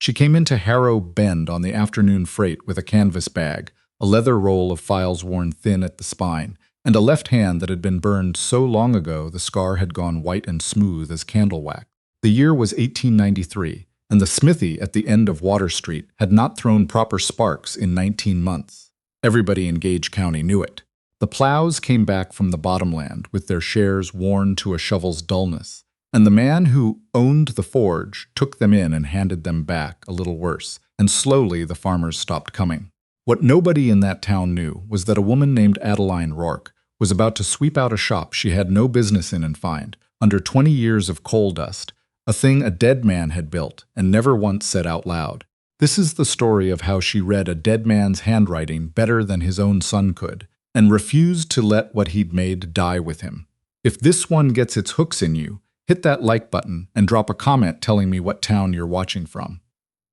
She came into Harrow Bend on the afternoon freight with a canvas bag, a leather roll of files worn thin at the spine, and a left hand that had been burned so long ago the scar had gone white and smooth as candle wax. The year was 1893, and the smithy at the end of Water Street had not thrown proper sparks in 19 months. Everybody in Gage County knew it. The plows came back from the bottomland with their shares worn to a shovel's dullness, and the man who owned the forge took them in and handed them back a little worse, and slowly the farmers stopped coming. What nobody in that town knew was that a woman named Adeline Roark was about to sweep out a shop she had no business in and find, under 20 years of coal dust, a thing a dead man had built and never once said out loud. This is the story of how she read a dead man's handwriting better than his own son could, and refused to let what he'd made die with him. If this one gets its hooks in you, hit that like button and drop a comment telling me what town you're watching from.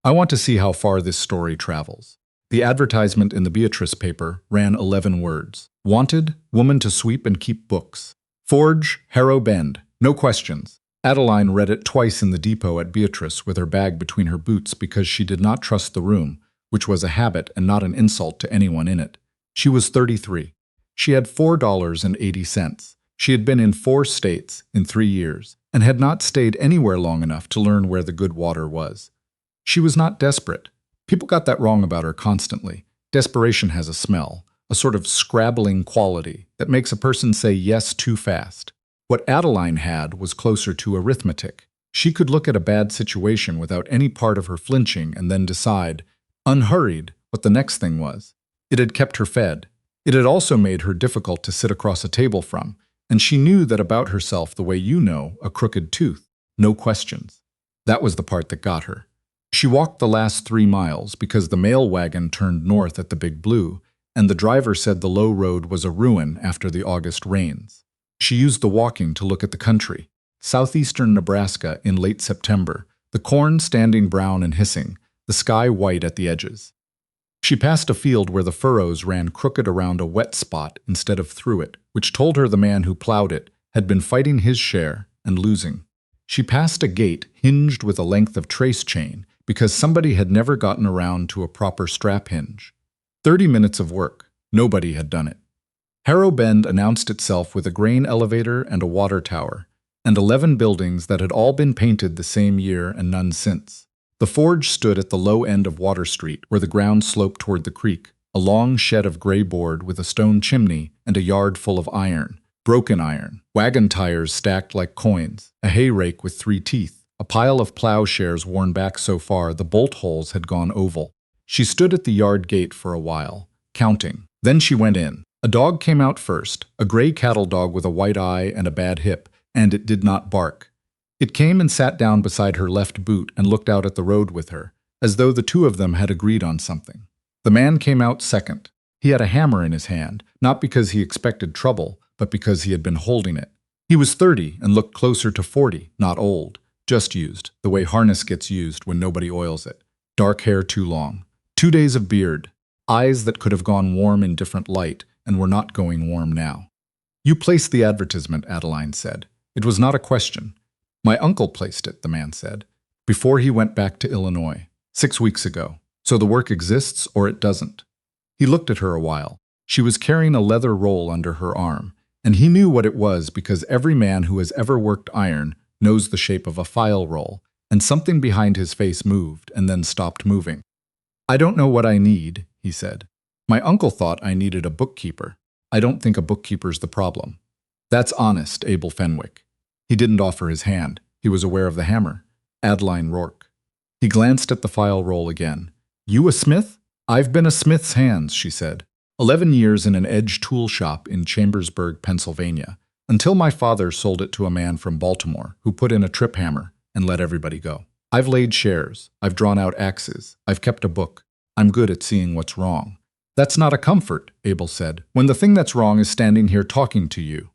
I want to see how far this story travels. The advertisement in the Beatrice paper ran 11 words. Wanted, woman to sweep and keep books. Forge, Harrow Bend, no questions. Adeline read it twice in the depot at Beatrice with her bag between her boots because she did not trust the room, which was a habit and not an insult to anyone in it. She was 33. She had $4.80. She had been in 4 states in 3 years and had not stayed anywhere long enough to learn where the good water was. She was not desperate. People got that wrong about her constantly. Desperation has a smell, a sort of scrabbling quality that makes a person say yes too fast. What Adeline had was closer to arithmetic. She could look at a bad situation without any part of her flinching and then decide, unhurried, what the next thing was. It had kept her fed. It had also made her difficult to sit across a table from, and she knew that about herself the way you know a crooked tooth. No questions. That was the part that got her. She walked the last 3 miles because the mail wagon turned north at the Big Blue, and the driver said the low road was a ruin after the August rains. She used the walking to look at the country. Southeastern Nebraska in late September, the corn standing brown and hissing, the sky white at the edges. She passed a field where the furrows ran crooked around a wet spot instead of through it, which told her the man who plowed it had been fighting his share and losing. She passed a gate hinged with a length of trace chain because somebody had never gotten around to a proper strap hinge. 30 minutes of work. Nobody had done it. Harrow Bend announced itself with a grain elevator and a water tower, and 11 buildings that had all been painted the same year and none since. The forge stood at the low end of Water Street, where the ground sloped toward the creek, a long shed of gray board with a stone chimney and a yard full of iron, broken iron, wagon tires stacked like coins, a hay rake with 3 teeth, a pile of plowshares worn back so far the bolt holes had gone oval. She stood at the yard gate for a while, counting. Then she went in. A dog came out first, a gray cattle dog with a white eye and a bad hip, and it did not bark. It came and sat down beside her left boot and looked out at the road with her, as though the two of them had agreed on something. The man came out second. He had a hammer in his hand, not because he expected trouble, but because he had been holding it. He was 30 and looked closer to 40, not old, just used, the way harness gets used when nobody oils it. Dark hair too long. 2 days of beard. Eyes that could have gone warm in different light and were not going warm now. You placed the advertisement, Adeline said. It was not a question. My uncle placed it, the man said, before he went back to Illinois, 6 weeks ago. So the work exists or it doesn't. He looked at her a while. She was carrying a leather roll under her arm, and he knew what it was because every man who has ever worked iron knows the shape of a file roll, and something behind his face moved and then stopped moving. I don't know what I need, he said. My uncle thought I needed a bookkeeper. I don't think a bookkeeper's the problem. That's honest, Abel Fenwick. He didn't offer his hand. He was aware of the hammer. Adeline Roark. He glanced at the file roll again. You a smith? I've been a smith's hands, she said. 11 years in an edge tool shop in Chambersburg, Pennsylvania, until my father sold it to a man from Baltimore who put in a trip hammer and let everybody go. I've laid shares. I've drawn out axes. I've kept a book. I'm good at seeing what's wrong. That's not a comfort, Abel said, when the thing that's wrong is standing here talking to you.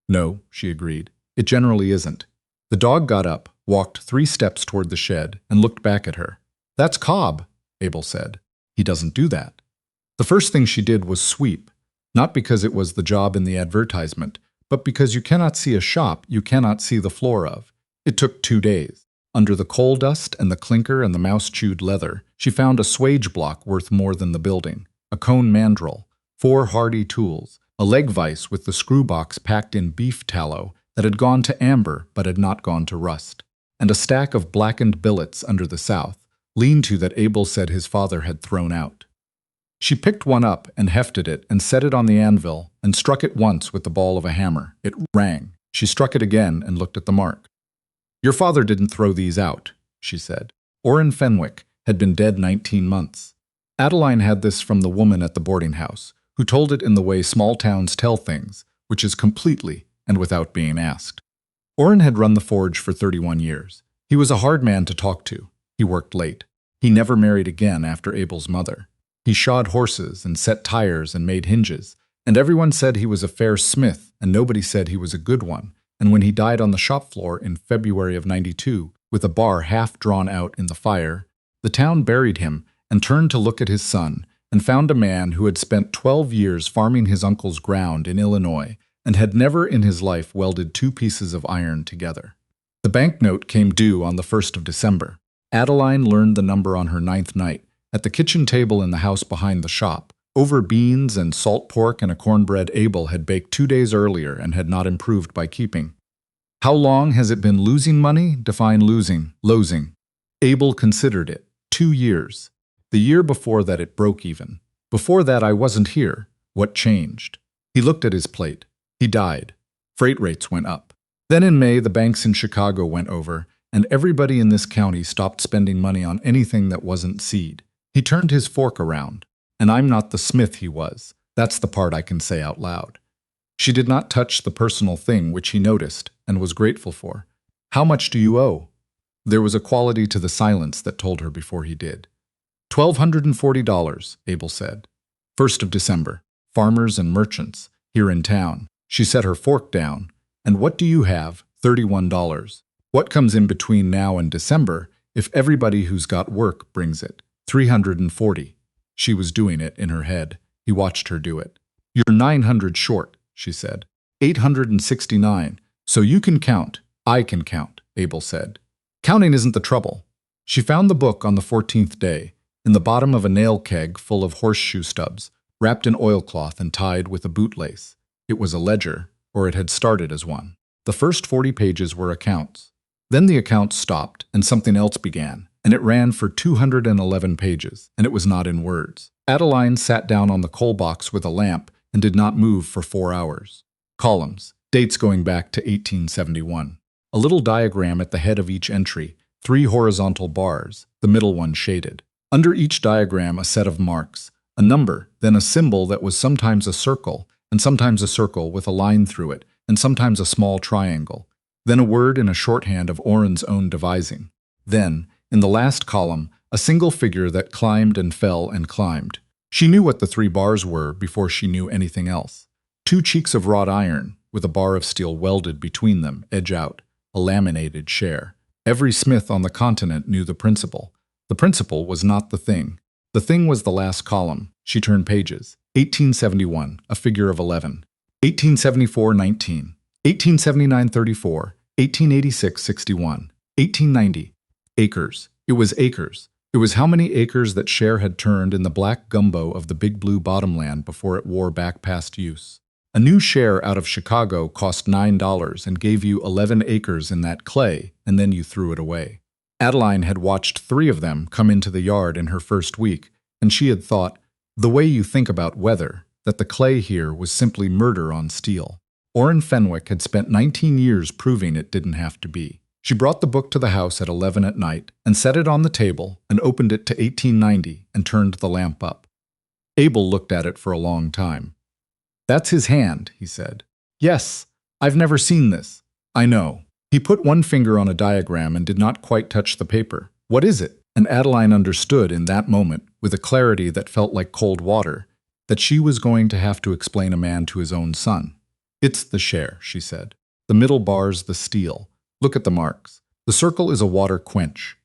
No, she agreed. It generally isn't. The dog got up, walked 3 steps toward the shed, and looked back at her. That's Cobb, Abel said. He doesn't do that. The first thing she did was sweep, not because it was the job in the advertisement, but because you cannot see a shop you cannot see the floor of. It took 2 days. Under the coal dust and the clinker and the mouse-chewed leather, she found a swage block worth more than the building, a cone mandrel, 4 hardy tools, a leg vise with the screw box packed in beef tallow that had gone to amber but had not gone to rust, and a stack of blackened billets under the south, lean-to that Abel said his father had thrown out. She picked one up and hefted it and set it on the anvil and struck it once with the ball of a hammer. It rang. She struck it again and looked at the mark. "Your father didn't throw these out," she said. Orrin Fenwick had been dead 19 months. Adeline had this from the woman at the boarding house, who told it in the way small towns tell things, which is completely and without being asked. Orrin had run the forge for 31 years. He was a hard man to talk to. He worked late. He never married again after Abel's mother. He shod horses and set tires and made hinges, and everyone said he was a fair smith, and nobody said he was a good one. And when he died on the shop floor in February of '92, with a bar half drawn out in the fire, the town buried him and turned to look at his son, and found a man who had spent 12 years farming his uncle's ground in Illinois and had never in his life welded 2 pieces of iron together. The banknote came due on the 1st of December. Adeline learned the number on her 9th night, at the kitchen table in the house behind the shop, over beans and salt pork and a cornbread Abel had baked 2 days earlier and had not improved by keeping. How long has it been losing money? Define losing. Losing. Abel considered it. 2 years. The year before that it broke even. Before that I wasn't here. What changed? He looked at his plate. He died. Freight rates went up. Then in May the banks in Chicago went over, and everybody in this county stopped spending money on anything that wasn't seed. He turned his fork around. And I'm not the smith he was. That's the part I can say out loud. She did not touch the personal thing which he noticed and was grateful for. "How much do you owe?" There was a quality to the silence that told her before he did. $1,240, Abel said. 1st of December. Farmers and merchants, here in town. She set her fork down. "And what do you have?" $31. "What comes in between now and December, if everybody who's got work brings it?" $340. She was doing it in her head. He watched her do it. "You're 900 short," she said. $869. "So you can count. I can count," Abel said. "Counting isn't the trouble." She found the book on the 14th day, in the bottom of a nail keg full of horseshoe stubs, wrapped in oilcloth and tied with a bootlace. It was a ledger, or it had started as one. The first 40 pages were accounts. Then the accounts stopped, and something else began, and it ran for 211 pages, and it was not in words. Adeline sat down on the coal box with a lamp and did not move for 4 hours. Columns, dates going back to 1871. A little diagram at the head of each entry, 3 horizontal bars, the middle one shaded. Under each diagram a set of marks, a number, then a symbol that was sometimes a circle, and sometimes a circle with a line through it, and sometimes a small triangle. Then a word in a shorthand of Orrin's own devising. Then, in the last column, a single figure that climbed and fell and climbed. She knew what the 3 bars were before she knew anything else. 2 cheeks of wrought iron, with a bar of steel welded between them, edge out, a laminated share. Every smith on the continent knew the principle. The principle was not the thing. The thing was the last column. She turned pages. 1871, a figure of 11. 1874, 19. 1879, 34. 1886, 61. 1890. Acres. It was acres. It was how many acres that share had turned in the black gumbo of the big blue bottomland before it wore back past use. A new share out of Chicago cost $9 and gave you 11 acres in that clay, and then you threw it away. Adeline had watched 3 of them come into the yard in her first week, and she had thought, the way you think about weather, that the clay here was simply murder on steel. Orrin Fenwick had spent 19 years proving it didn't have to be. She brought the book to the house at 11 at night and set it on the table and opened it to 1890 and turned the lamp up. Abel looked at it for a long time. "That's his hand," he said. "Yes, I've never seen this." "I know." He put one finger on a diagram and did not quite touch the paper. "What is it?" And Adeline understood in that moment, with a clarity that felt like cold water, that she was going to have to explain a man to his own son. "It's the share," she said. "The middle bar's the steel. Look at the marks. The circle is a water quench.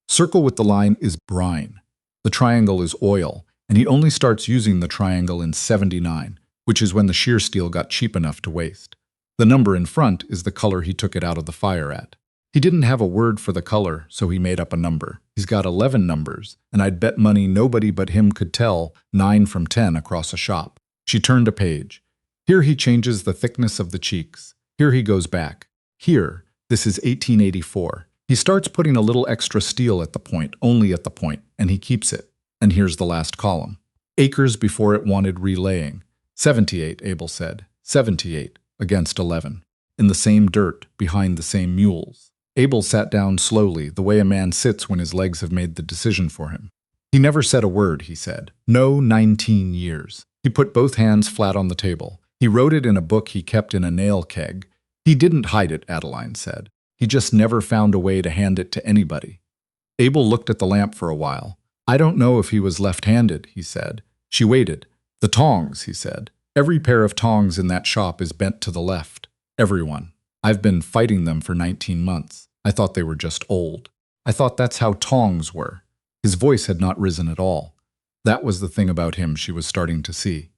Circle with the line is brine. The triangle is oil, and he only starts using the triangle in 79, which is when the shear steel got cheap enough to waste. The number in front is the color he took it out of the fire at. He didn't have a word for the color, so he made up a number. He's got 11 numbers, and I'd bet money nobody but him could tell 9 from 10 across a shop. She turned a page. Here he changes the thickness of the cheeks. Here he goes back. Here, this is 1884. He starts putting a little extra steel at the point, only at the point, and he keeps it. And here's the last column. Acres before it wanted relaying. 78, Abel said. 78 against 11. In the same dirt, behind the same mules. Abel sat down slowly, the way a man sits when his legs have made the decision for him. He never said a word, he said. No 19 years. He put both hands flat on the table. He wrote it in a book he kept in a nail keg. He didn't hide it, Adeline said. He just never found a way to hand it to anybody. Abel looked at the lamp for a while. I don't know if he was left-handed, he said. She waited. The tongs, he said. Every pair of tongs in that shop is bent to the left. Everyone. I've been fighting them for 19 months. I thought they were just old. I thought that's how tongs were. His voice had not risen at all. That was the thing about him she was starting to see.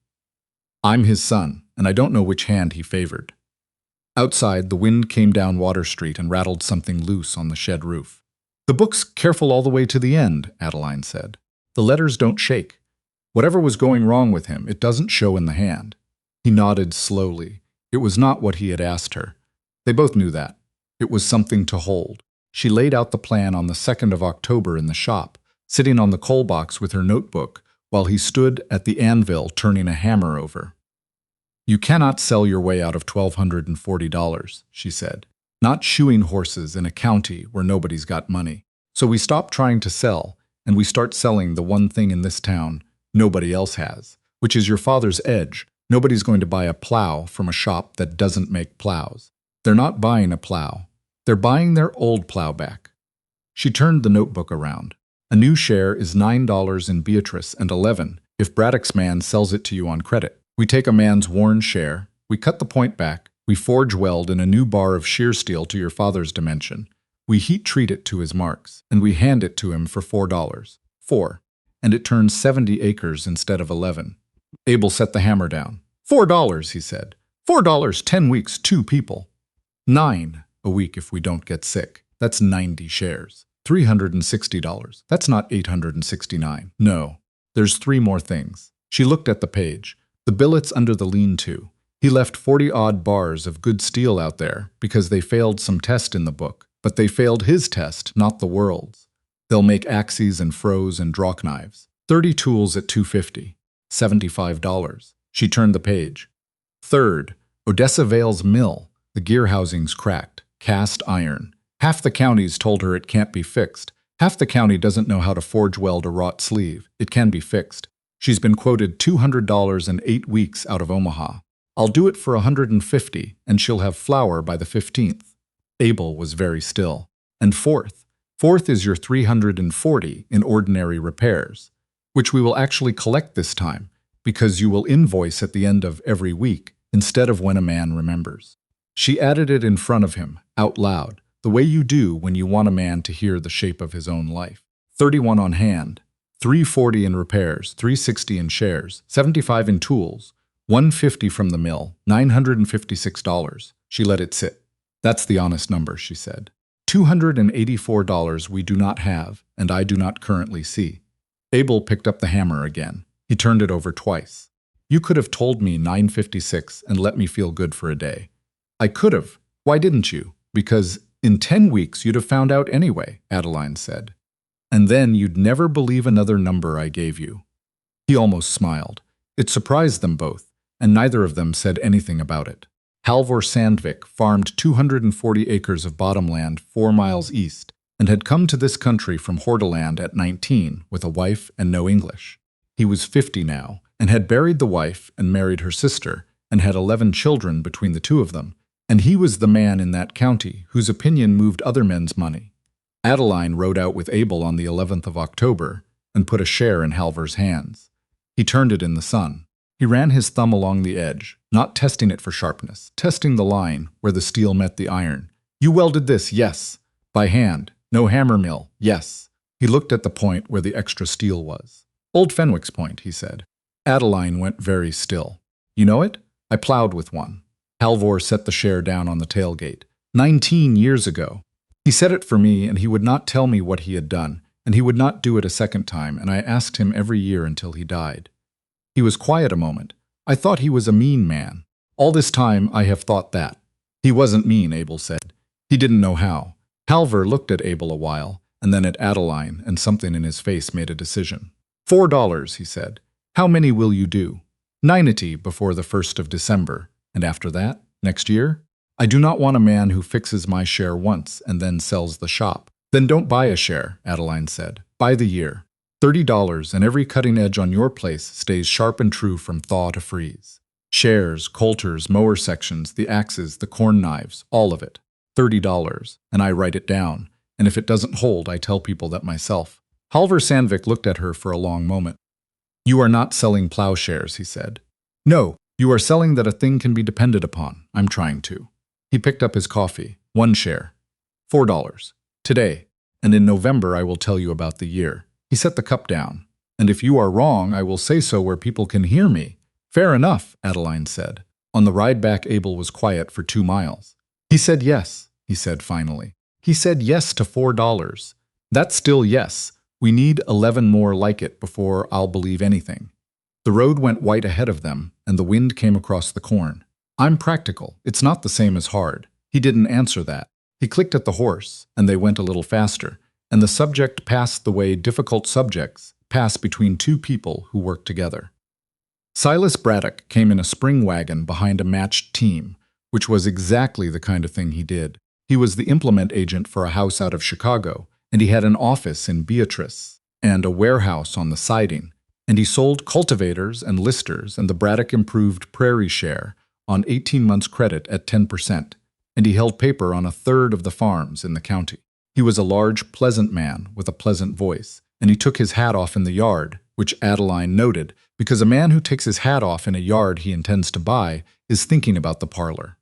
I'm his son, and I don't know which hand he favored. Outside, the wind came down Water Street and rattled something loose on the shed roof. The book's careful all the way to the end, Adeline said. The letters don't shake. Whatever was going wrong with him, it doesn't show in the hand. He nodded slowly. It was not what he had asked her. They both knew that. It was something to hold. She laid out the plan on the 2nd of October in the shop, sitting on the coal box with her notebook, while he stood at the anvil turning a hammer over. You cannot sell your way out of $1,240, she said. Not shoeing horses in a county where nobody's got money. So we stop trying to sell, and we start selling the one thing in this town nobody else has, which is your father's edge. Nobody's going to buy a plow from a shop that doesn't make plows. They're not buying a plow. They're buying their old plow back. She turned the notebook around. A new share is $9 in Beatrice and 11 if Braddock's man sells it to you on credit. We take a man's worn share, we cut the point back, we forge weld in a new bar of shear steel to your father's dimension. We heat treat it to his marks, and we hand it to him for $4. 4. And it turns 70 acres instead of 11. Abel set the hammer down. $4, he said. $4, 10 weeks, 2 people. 9 a week if we don't get sick. That's 90 shares. $360. That's not $869. No. There's 3 more things. She looked at the page. The billets under the lean-to. He left 40-odd bars of good steel out there because they failed some test in the book. But they failed his test, not the world's. They'll make axes and froes and draw knives. 30 tools at $250. $75. She turned the page. 3rd, Odessa Vale's mill. The gear housing's cracked. Cast iron. Half the county's told her it can't be fixed. Half the county doesn't know how to forge weld a wrought sleeve. It can be fixed. She's been quoted $200 in 8 weeks out of Omaha. I'll do it for $150, and she'll have flour by the 15th. Abel was very still. And 4th. 4th is your $340 in ordinary repairs, which we will actually collect this time, because you will invoice at the end of every week, instead of when a man remembers. She added it in front of him, out loud, the way you do when you want a man to hear the shape of his own life. 31 on hand, $340 in repairs, $360 in shares, $75 in tools, $150 from the mill, $956. She let it sit. That's the honest number, she said. $284 we do not have, and I do not currently see. Abel picked up the hammer again. He turned it over twice. You could have told me $956 and let me feel good for a day. I could have. Why didn't you? Because in 10 weeks you'd have found out anyway, Adeline said. And then you'd never believe another number I gave you. He almost smiled. It surprised them both, and neither of them said anything about it. Halvor Sandvik farmed 240 acres of bottomland 4 miles east, and had come to this country from Hordaland at 19 with a wife and no English. He was 50 now, and had buried the wife and married her sister, and had 11 children between the 2 of them, and he was the man in that county whose opinion moved other men's money. Adeline rode out with Abel on the 11th of October and put a share in Halvor's hands. He turned it in the sun. He ran his thumb along the edge, not testing it for sharpness, testing the line where the steel met the iron. You welded this, yes. By hand. No hammer mill, yes. He looked at the point where the extra steel was. Old Fenwick's point, he said. Adeline went very still. You know it? I plowed with one. Halvor set the share down on the tailgate. 19 years ago. He said it for me, and he would not tell me what he had done, and he would not do it a second time, and I asked him every year until he died. He was quiet a moment. I thought he was a mean man. All this time I have thought that. He wasn't mean, Abel said. He didn't know how. Halvor looked at Abel a while, and then at Adeline, and something in his face made a decision. $4, he said. How many will you do? 90 before the 1st of December. And after that? Next year? I do not want a man who fixes my share once and then sells the shop. Then don't buy a share, Adeline said. Buy the year. $30, and every cutting edge on your place stays sharp and true from thaw to freeze. Shares, coulters, mower sections, the axes, the corn knives, all of it. $30, and I write it down, and if it doesn't hold, I tell people that myself. Halvor Sandvik looked at her for a long moment. You are not selling plowshares, he said. No, you are selling that a thing can be depended upon. I'm trying to. He picked up his coffee. 1 share. $4. Today. And in November I will tell you about the year. He set the cup down. And if you are wrong, I will say so where people can hear me. Fair enough, Adeline said. On the ride back, Abel was quiet for 2 miles. He said yes, he said finally. He said yes to $4. That's still yes. We need 11 more like it before I'll believe anything. The road went white ahead of them, and the wind came across the corn. I'm practical. It's not the same as hard. He didn't answer that. He clicked at the horse, and they went a little faster, and the subject passed the way difficult subjects pass between 2 people who work together. Silas Braddock came in a spring wagon behind a matched team, which was exactly the kind of thing he did. He was the implement agent for a house out of Chicago, and he had an office in Beatrice and a warehouse on the siding, and he sold cultivators and listers and the Braddock Improved Prairie Share on 18 months credit at 10%, and he held paper on 1/3 of the farms in the county. He was a large, pleasant man with a pleasant voice, and he took his hat off in the yard, which Adeline noted, because a man who takes his hat off in a yard he intends to buy is thinking about the parlor.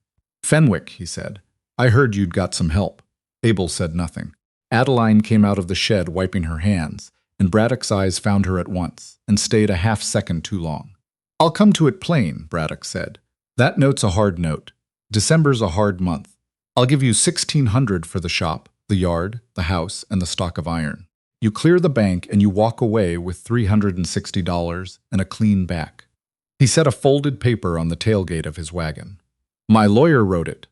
Fenwick, he said, I heard you'd got some help. Abel said nothing. Adeline came out of the shed wiping her hands, and Braddock's eyes found her at once, and stayed a half-second too long. I'll come to it plain, Braddock said. That note's a hard note. December's a hard month. I'll give you $1,600 for the shop, the yard, the house, and the stock of iron. You clear the bank and you walk away with $360 and a clean back. He set a folded paper on the tailgate of his wagon. My lawyer wrote it.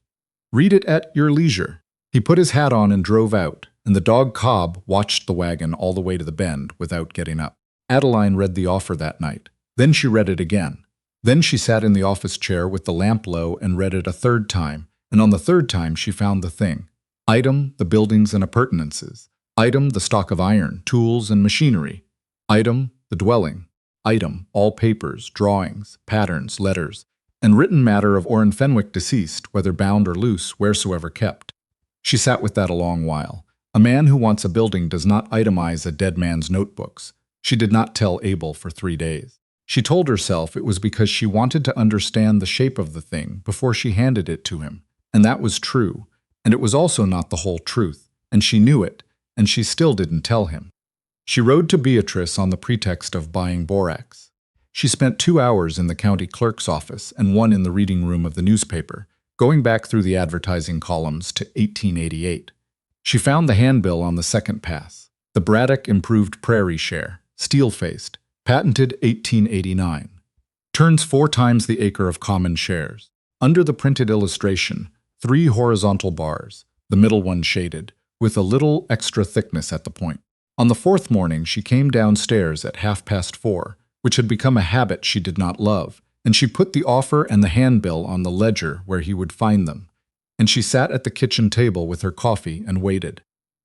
Read it at your leisure. He put his hat on and drove out, and the dog Cobb watched the wagon all the way to the bend without getting up. Adeline read the offer that night. Then she read it again. Then she sat in the office chair with the lamp low and read it a 3rd time, and on the 3rd time she found the thing. Item, the buildings and appurtenances. Item, the stock of iron, tools, and machinery. Item, the dwelling. Item, all papers, drawings, patterns, letters, and written matter of Orrin Fenwick deceased, whether bound or loose, wheresoever kept. She sat with that a long while. A man who wants a building does not itemize a dead man's notebooks. She did not tell Abel for 3 days. She told herself it was because she wanted to understand the shape of the thing before she handed it to him, and that was true, and it was also not the whole truth, and she knew it, and she still didn't tell him. She rode to Beatrice on the pretext of buying borax. She spent 2 hours in the county clerk's office and 1 in the reading room of the newspaper, going back through the advertising columns to 1888. She found the handbill on the second pass, the Braddock Improved Prairie Share, steel-faced, patented 1889. Turns 4 times the acre of common shares. Under the printed illustration, 3 horizontal bars, the middle one shaded, with a little extra thickness at the point. On the 4th morning, she came downstairs at 4:30, which had become a habit she did not love, and she put the offer and the handbill on the ledger where he would find them, and she sat at the kitchen table with her coffee and waited.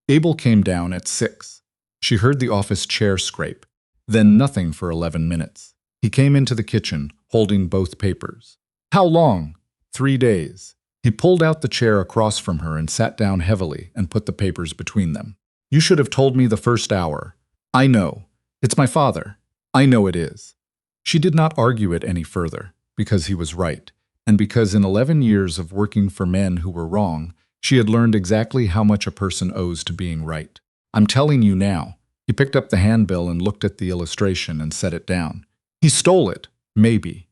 Abel came down at 6. She heard the office chair scrape, then nothing for 11 minutes. He came into the kitchen, holding both papers. How long? 3 days. He pulled out the chair across from her and sat down heavily and put the papers between them. You should have told me the first hour. I know. It's my father. I know it is. She did not argue it any further, because he was right, and because in 11 years of working for men who were wrong, she had learned exactly how much a person owes to being right. I'm telling you now. He picked up the handbill and looked at the illustration and set it down. He stole it, maybe.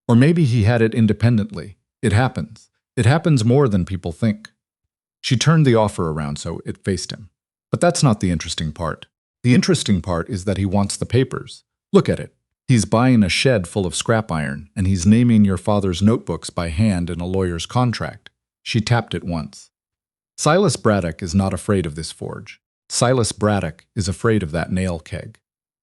Or maybe he had it independently. It happens. It happens more than people think. She turned the offer around so it faced him. But that's not the interesting part. The interesting part is that he wants the papers. Look at it. He's buying a shed full of scrap iron, and he's naming your father's notebooks by hand in a lawyer's contract. She tapped it once. Silas Braddock is not afraid of this forge. Silas Braddock is afraid of that nail keg.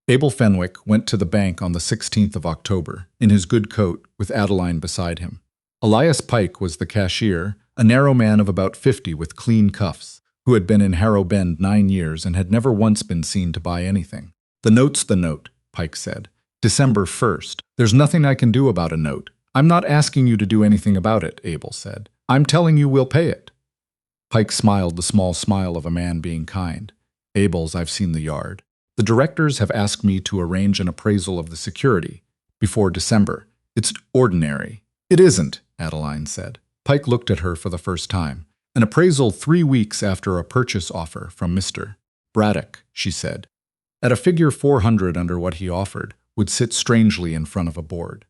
Abel Fenwick went to the bank on the 16th of October, in his good coat, with Adeline beside him. Elias Pike was the cashier, a narrow man of about 50 with clean cuffs, who had been in Harrow Bend 9 years and had never once been seen to buy anything. "The note's the note," Pike said. "December 1st. There's nothing I can do about a note." "I'm not asking you to do anything about it," Abel said. "I'm telling you we'll pay it." Pike smiled the small smile of a man being kind. "Abel's, I've seen the yard. The directors have asked me to arrange an appraisal of the security before December. It's ordinary." "It isn't," Adeline said. Pike looked at her for the first time. "An appraisal 3 weeks after a purchase offer from Mr. Braddock," she said. At a figure 400 under what he offered, would sit strangely in front of a board.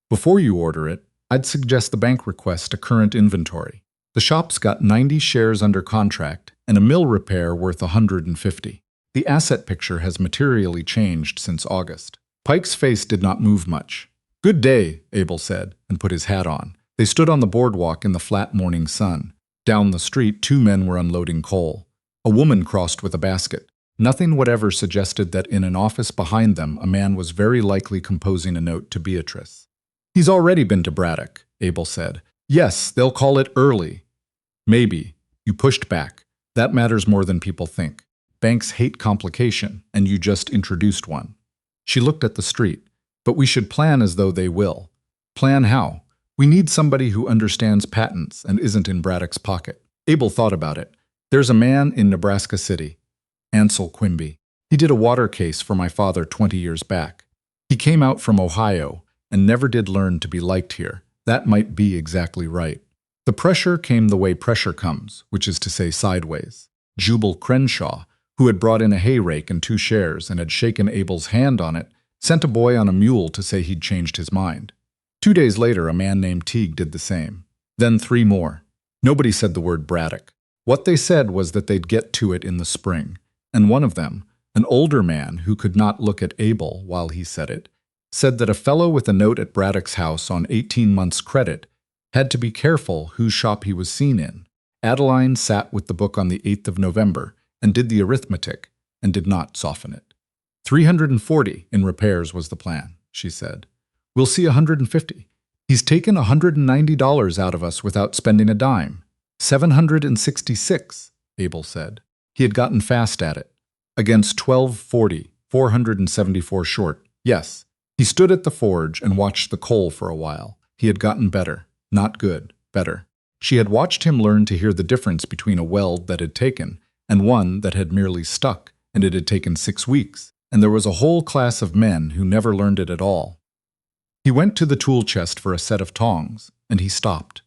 "Before you order it, I'd suggest the bank request a current inventory. The shop's got 90 shares under contract and a mill repair worth 150. The asset picture has materially changed since August." Pike's face did not move much. "Good day," Abel said, and put his hat on. They stood on the boardwalk in the flat morning sun. Down the street, 2 men were unloading coal. A woman crossed with a basket. Nothing whatever suggested that in an office behind them a man was very likely composing a note to Beatrice. "He's already been to Braddock," Abel said. "Yes, they'll call it early." "Maybe. You pushed back. That matters more than people think. Banks hate complication, and you just introduced one." She looked at the street. "But we should plan as though they will." "Plan how?" "We need somebody who understands patents and isn't in Braddock's pocket." Abel thought about it. "There's a man in Nebraska City, Ansel Quimby. He did a water case for my father 20 years back. He came out from Ohio and never did learn to be liked here. That might be exactly right." The pressure came the way pressure comes, which is to say sideways. Jubal Crenshaw, who had brought in a hay rake and 2 shares and had shaken Abel's hand on it, sent a boy on a mule to say he'd changed his mind. 2 days later, a man named Teague did the same. Then 3 more. Nobody said the word Braddock. What they said was that they'd get to it in the spring. And one of them, an older man who could not look at Abel while he said it, said that a fellow with a note at Braddock's house on 18 months' credit had to be careful whose shop he was seen in. Adeline sat with the book on the 8th of November and did the arithmetic and did not soften it. 340 in repairs was the plan, she said. "We'll see 150. He's taken $190 out of us without spending a dime. 766, Abel said. He had gotten fast at it. Against 1240, 474 short. Yes. He stood at the forge and watched the coal for a while. He had gotten better. Not good. Better. She had watched him learn to hear the difference between a weld that had taken and one that had merely stuck, and it had taken 6 weeks, and there was a whole class of men who never learned it at all. He went to the tool chest for a set of tongs, and he stopped.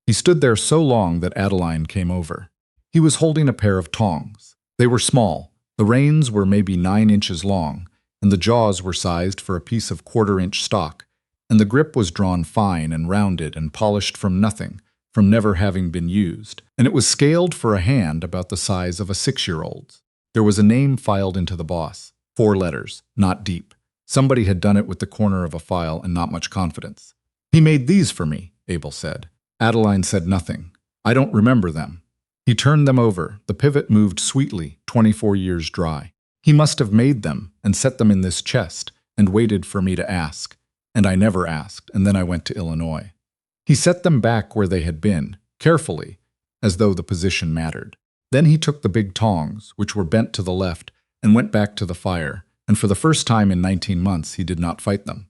He stood there so long that Adeline came over. He was holding a pair of tongs. They were small. The reins were maybe 9 inches long, and the jaws were sized for a piece of 1/4-inch stock, and the grip was drawn fine and rounded and polished from nothing, from never having been used, and it was scaled for a hand about the size of a 6-year-old's. There was a name filed into the boss, 4 letters, not deep. Somebody had done it with the corner of a file and not much confidence. "He made these for me," Abel said. Adeline said nothing. "I don't remember them." He turned them over. The pivot moved sweetly, 24 years dry. "He must have made them and set them in this chest and waited for me to ask. And I never asked, and then I went to Illinois." He set them back where they had been, carefully, as though the position mattered. Then he took the big tongs, which were bent to the left, and went back to the fire, and for the first time in 19 months he did not fight them.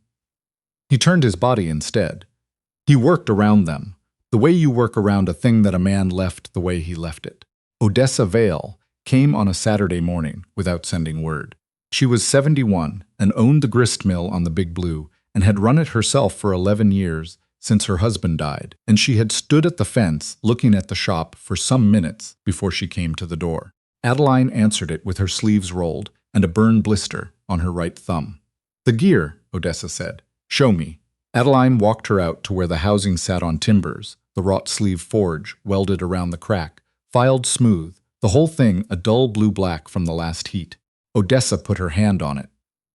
He turned his body instead. He worked around them, the way you work around a thing that a man left the way he left it. Odessa Vale came on a Saturday morning without sending word. She was 71 and owned the grist mill on the Big Blue and had run it herself for 11 years since her husband died, and she had stood at the fence looking at the shop for some minutes before she came to the door. Adeline answered it with her sleeves rolled and a burn blister on her right thumb. "The gear," Odessa said. "Show me." Adeline walked her out to where the housing sat on timbers, the wrought-sleeve forge welded around the crack, filed smooth, the whole thing a dull blue-black from the last heat. Odessa put her hand on it.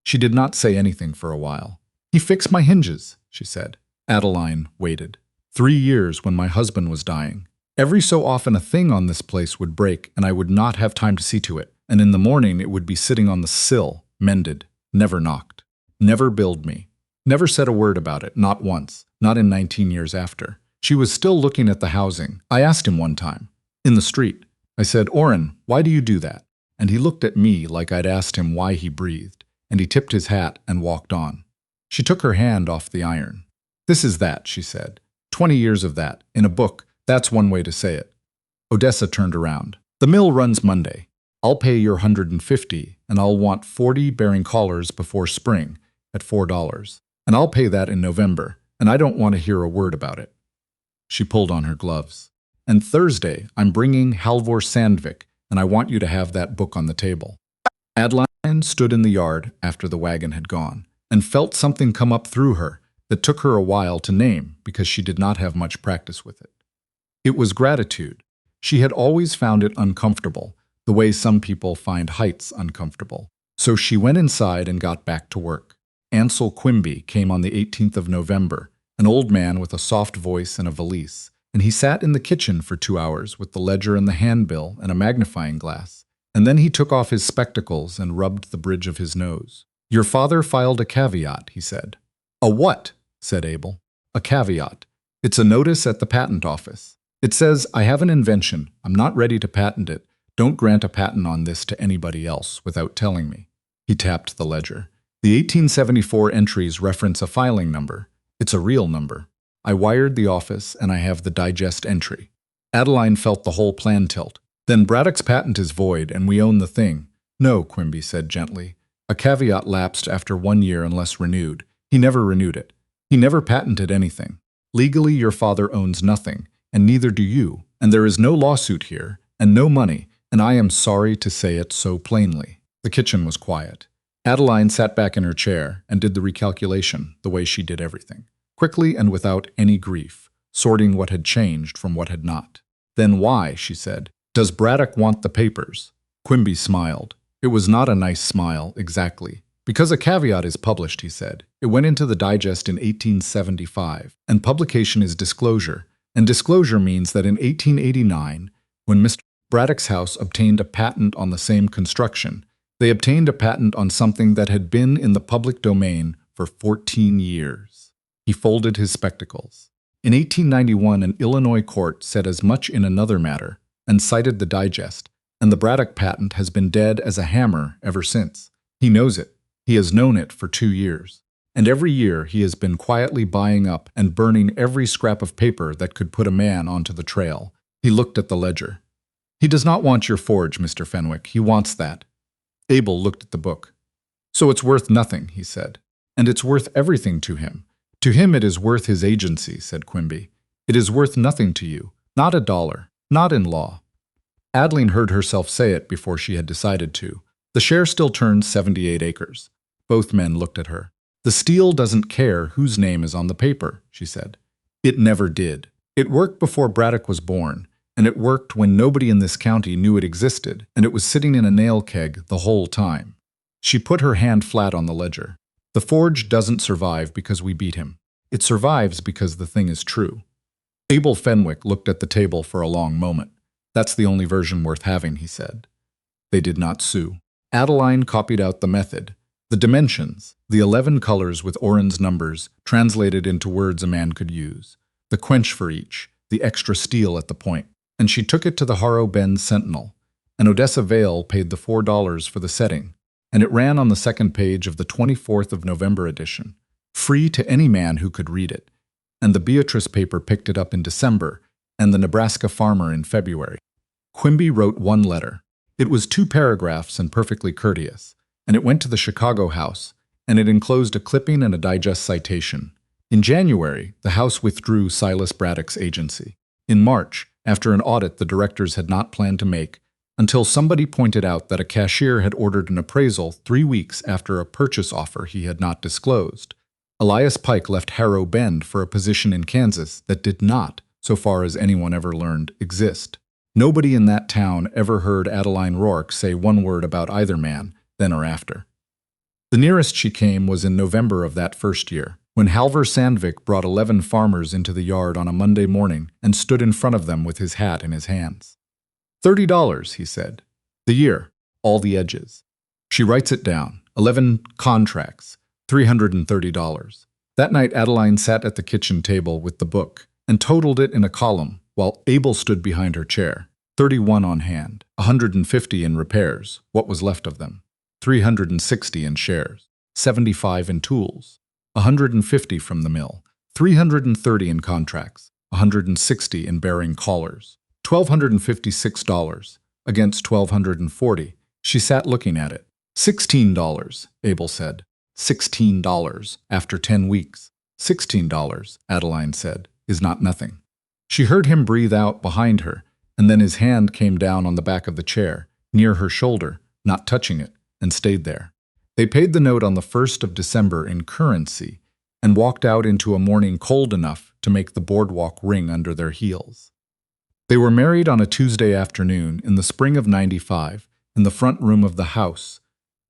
She did not say anything for a while. "He fixed my hinges," she said. Adeline waited. 3 years when my husband was dying. Every so often a thing on this place would break and I would not have time to see to it, and in the morning it would be sitting on the sill, mended, never knocked, never billed me, never said a word about it, not once, not in 19 years after. She was still looking at the housing. I asked him one time, in the street. I said, "Orrin, why do you do that?" And he looked at me like I'd asked him why he breathed, and he tipped his hat and walked on. She took her hand off the iron. "This is that," she said. 20 years of that, in a book, that's one way to say it. Odessa turned around. "The mill runs Monday. I'll pay your 150, and I'll want 40 bearing collars before spring, at $4. And I'll pay that in November, and I don't want to hear a word about it." She pulled on her gloves. "And Thursday, I'm bringing Halvor Sandvik, and I want you to have that book on the table." Adeline stood in the yard after the wagon had gone, and felt something come up through her that took her a while to name because she did not have much practice with it. It was gratitude. She had always found it uncomfortable, the way some people find heights uncomfortable. So she went inside and got back to work. Ansel Quimby came on the 18th of November, an old man with a soft voice and a valise, and he sat in the kitchen for 2 hours with the ledger and the handbill and a magnifying glass, and then he took off his spectacles and rubbed the bridge of his nose. "Your father filed a caveat," he said. "A what?" said Abel. "A caveat. It's a notice at the patent office. It says, I have an invention. I'm not ready to patent it. Don't grant a patent on this to anybody else without telling me." He tapped the ledger. "The 1874 entries reference a filing number. It's a real number. I wired the office and I have the digest entry." Adeline felt the whole plan tilt. "Then Braddock's patent is void and we own the thing." "No," Quimby said gently. "A caveat lapsed after 1 year unless renewed. He never renewed it. He never patented anything. Legally your father owns nothing, and neither do you, and there is no lawsuit here, and no money, and I am sorry to say it so plainly." The kitchen was quiet. Adeline sat back in her chair and did the recalculation the way she did everything, quickly and without any grief, sorting what had changed from what had not. "Then why," she said, "does Braddock want the papers?" Quimby smiled. It was not a nice smile, exactly. "Because a caveat is published," he said. "It went into the digest in 1875, and publication is disclosure. And disclosure means that in 1889, when Mr. Braddock's house obtained a patent on the same construction, they obtained a patent on something that had been in the public domain for 14 years. He folded his spectacles. In 1891, an Illinois court said as much in another matter, and cited the digest, and the Braddock patent has been dead as a hammer ever since. He knows it. He has known it for 2 years. And every year he has been quietly buying up and burning every scrap of paper that could put a man onto the trail." He looked at the ledger. "He does not want your forge, Mr. Fenwick. He wants that." Abel looked at the book. "So it's worth nothing," he said. "And it's worth everything to him. To him it is worth his agency," said Quimby. "It is worth nothing to you. Not a dollar. Not in law." Adeline heard herself say it before she had decided to. The share still turned 78 acres. Both men looked at her. "The steel doesn't care whose name is on the paper," she said. "It never did. It worked before Braddock was born, and it worked when nobody in this county knew it existed, and it was sitting in a nail keg the whole time." She put her hand flat on the ledger. "The forge doesn't survive because we beat him. It survives because the thing is true." Abel Fenwick looked at the table for a long moment. "That's the only version worth having," he said. They did not sue. Adeline copied out the method. The dimensions, the 11 colors with Orrin's numbers, translated into words a man could use, the quench for each, the extra steel at the point, and she took it to the Harrow Bend Sentinel, and Odessa Vale paid the $4 for the setting, and it ran on the second page of the 24th of November edition, free to any man who could read it, and the Beatrice paper picked it up in December, and the Nebraska Farmer in February. Quimby wrote one letter. It was 2 paragraphs and perfectly courteous, and it went to the Chicago House, and it enclosed a clipping and a digest citation. In January, the House withdrew Silas Braddock's agency. In March, after an audit the directors had not planned to make, until somebody pointed out that a cashier had ordered an appraisal 3 weeks after a purchase offer he had not disclosed, Elias Pike left Harrow Bend for a position in Kansas that did not, so far as anyone ever learned, exist. Nobody in that town ever heard Adeline Roark say one word about either man, then or after. The nearest she came was in November of that first year, when Halvor Sandvik brought 11 farmers into the yard on a Monday morning and stood in front of them with his hat in his hands. $30, he said. The year, all the edges. She writes it down, 11 contracts, $330. That night Adeline sat at the kitchen table with the book and totaled it in a column while Abel stood behind her chair. 31 on hand, 150 in repairs, what was left of them. 360 in shares, 75 in tools, 150 from the mill, 330 in contracts, 160 in bearing collars, $1,256 against $1,240. She sat looking at it. $16, Abel said. $16 after 10 weeks. $16, Adeline said, is not nothing. She heard him breathe out behind her, and then his hand came down on the back of the chair, near her shoulder, not touching it, and stayed there. They paid the note on the 1st of December in currency and walked out into a morning cold enough to make the boardwalk ring under their heels. They were married on a Tuesday afternoon in the spring of '95 in the front room of the house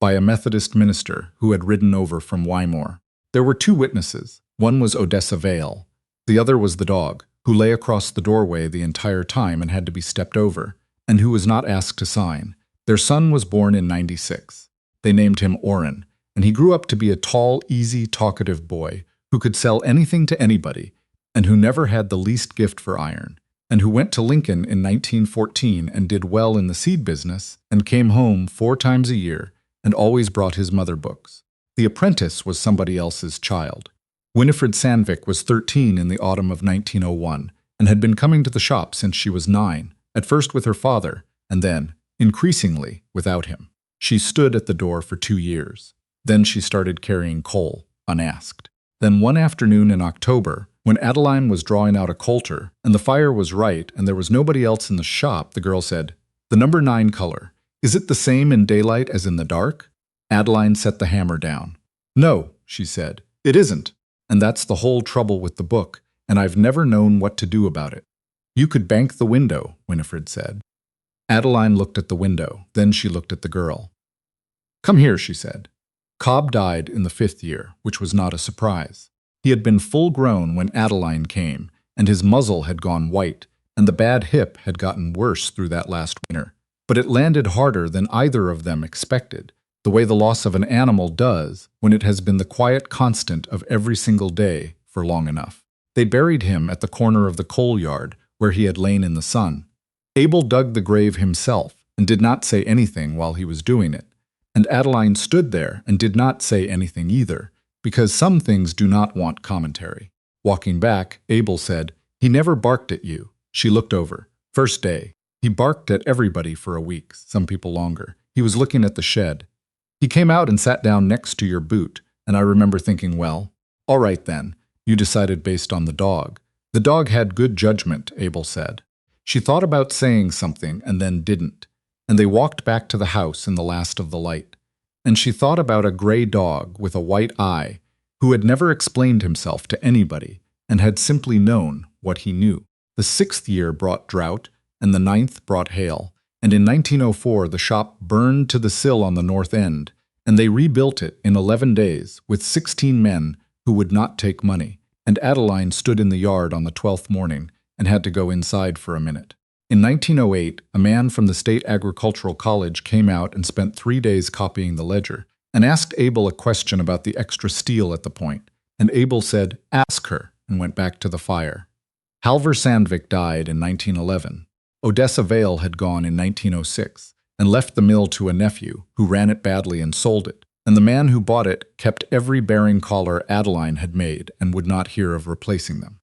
by a Methodist minister who had ridden over from Wymore. There were 2 witnesses. One was Odessa Vale. The other was the dog, who lay across the doorway the entire time and had to be stepped over, and who was not asked to sign. Their son was born in '96. They named him Orrin, and he grew up to be a tall, easy, talkative boy who could sell anything to anybody, and who never had the least gift for iron, and who went to Lincoln in 1914 and did well in the seed business and came home 4 times a year and always brought his mother books. The apprentice was somebody else's child. Winifred Sandvik was 13 in the autumn of 1901 and had been coming to the shop since she was 9, at first with her father, and then, increasingly, without him. She stood at the door for 2 years. Then she started carrying coal, unasked. Then one afternoon in October, when Adeline was drawing out a coulter, and the fire was right and there was nobody else in the shop, the girl said, "The number 9 color, is it the same in daylight as in the dark?" Adeline set the hammer down. "No," she said, "it isn't. And that's the whole trouble with the book, and I've never known what to do about it." "You could bank the window," Winifred said. Adeline looked at the window, then she looked at the girl. "Come here," she said. Cobb died in the 5th year, which was not a surprise. He had been full grown when Adeline came, and his muzzle had gone white, and the bad hip had gotten worse through that last winter. But it landed harder than either of them expected, the way the loss of an animal does when it has been the quiet constant of every single day for long enough. They buried him at the corner of the coal yard, where he had lain in the sun. Abel dug the grave himself and did not say anything while he was doing it, and Adeline stood there and did not say anything either, because some things do not want commentary. Walking back, Abel said, "He never barked at you." She looked over. "First day. He barked at everybody for a week, some people longer. He was looking at the shed. He came out and sat down next to your boot, and I remember thinking, well, all right then, you decided based on the dog. The dog had good judgment," Abel said. She thought about saying something and then didn't, and they walked back to the house in the last of the light. And she thought about a gray dog with a white eye who had never explained himself to anybody and had simply known what he knew. The 6th year brought drought, and the 9th brought hail, and in 1904 the shop burned to the sill on the north end, and they rebuilt it in 11 days with 16 men who would not take money, and Adeline stood in the yard on the 12th morning and had to go inside for a minute. In 1908, a man from the State Agricultural College came out and spent 3 days copying the ledger, and asked Abel a question about the extra steel at the point, and Abel said, "Ask her," and went back to the fire. Halvor Sandvik died in 1911. Odessa Vale had gone in 1906 and left the mill to a nephew who ran it badly and sold it, and the man who bought it kept every bearing collar Adeline had made and would not hear of replacing them.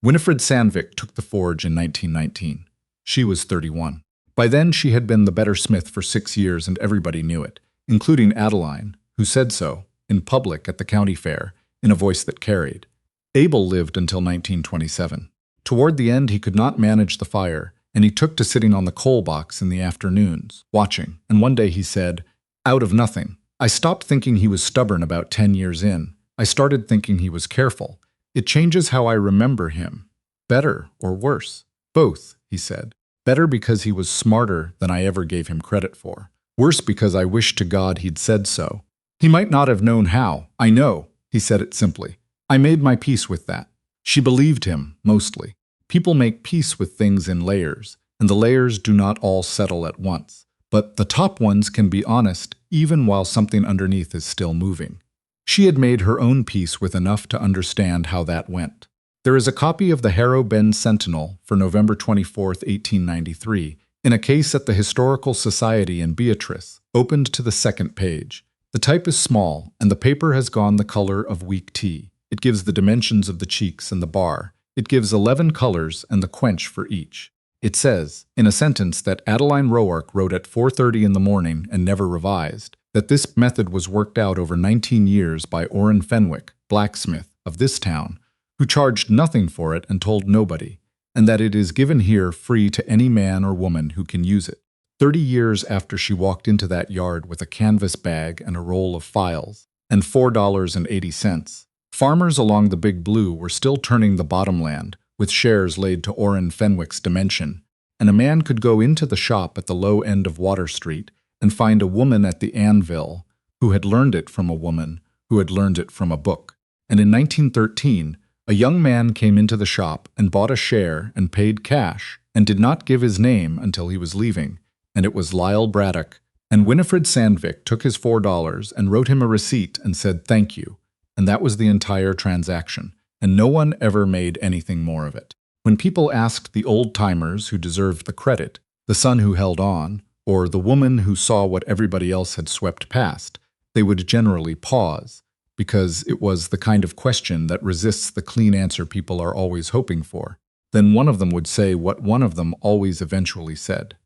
Winifred Sandvik took the forge in 1919. She was 31. By then she had been the better smith for 6 years and everybody knew it, including Adeline, who said so, in public at the county fair, in a voice that carried. Abel lived until 1927. Toward the end he could not manage the fire, and he took to sitting on the coal box in the afternoons, watching, and one day he said, "Out of nothing. I stopped thinking he was stubborn about 10 years in. I started thinking he was careful. It changes how I remember him. Better or worse? Both," he said. Better because he was smarter than I ever gave him credit for. Worse because I wish to God he'd said so. He might not have known how. I know, he said it simply. I made my peace with that. She believed him, mostly. People make peace with things in layers, and the layers do not all settle at once. But the top ones can be honest, even while something underneath is still moving. She had made her own peace with enough to understand how that went. There is a copy of the Harrow Bend Sentinel for November 24, 1893, in a case at the Historical Society in Beatrice, opened to the second page. The type is small, and the paper has gone the color of weak tea. It gives the dimensions of the cheeks and the bar. It gives 11 colors and the quench for each. It says, in a sentence that Adeline Roark wrote at 4:30 in the morning and never revised, that this method was worked out over 19 years by Abel Fenwick, blacksmith, of this town, who charged nothing for it and told nobody, and that it is given here free to any man or woman who can use it. 30 years after she walked into that yard with a canvas bag and a roll of files, and $4.80, farmers along the Big Blue were still turning the bottomland, with shares laid to Abel Fenwick's dimension, and a man could go into the shop at the low end of Water Street and find a woman at the anvil who had learned it from a woman who had learned it from a book. And in 1913, a young man came into the shop and bought a share and paid cash and did not give his name until he was leaving, and it was Lyle Braddock. And Winifred Sandvik took his $4 and wrote him a receipt and said thank you, and that was the entire transaction, and no one ever made anything more of it. When people asked the old-timers who deserved the credit, the son who held on, or the woman who saw what everybody else had swept past, they would generally pause, because it was the kind of question that resists the clean answer people are always hoping for. Then one of them would say what one of them always eventually said.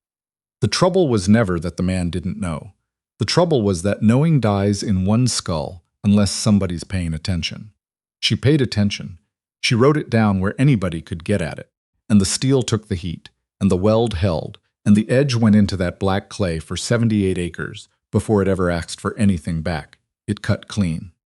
The trouble was never that the man didn't know. The trouble was that knowing dies in one skull unless somebody's paying attention. She paid attention. She wrote it down where anybody could get at it, and the steel took the heat, and the weld held, and the edge went into that black clay for 78 acres before it ever asked for anything back. It cut clean.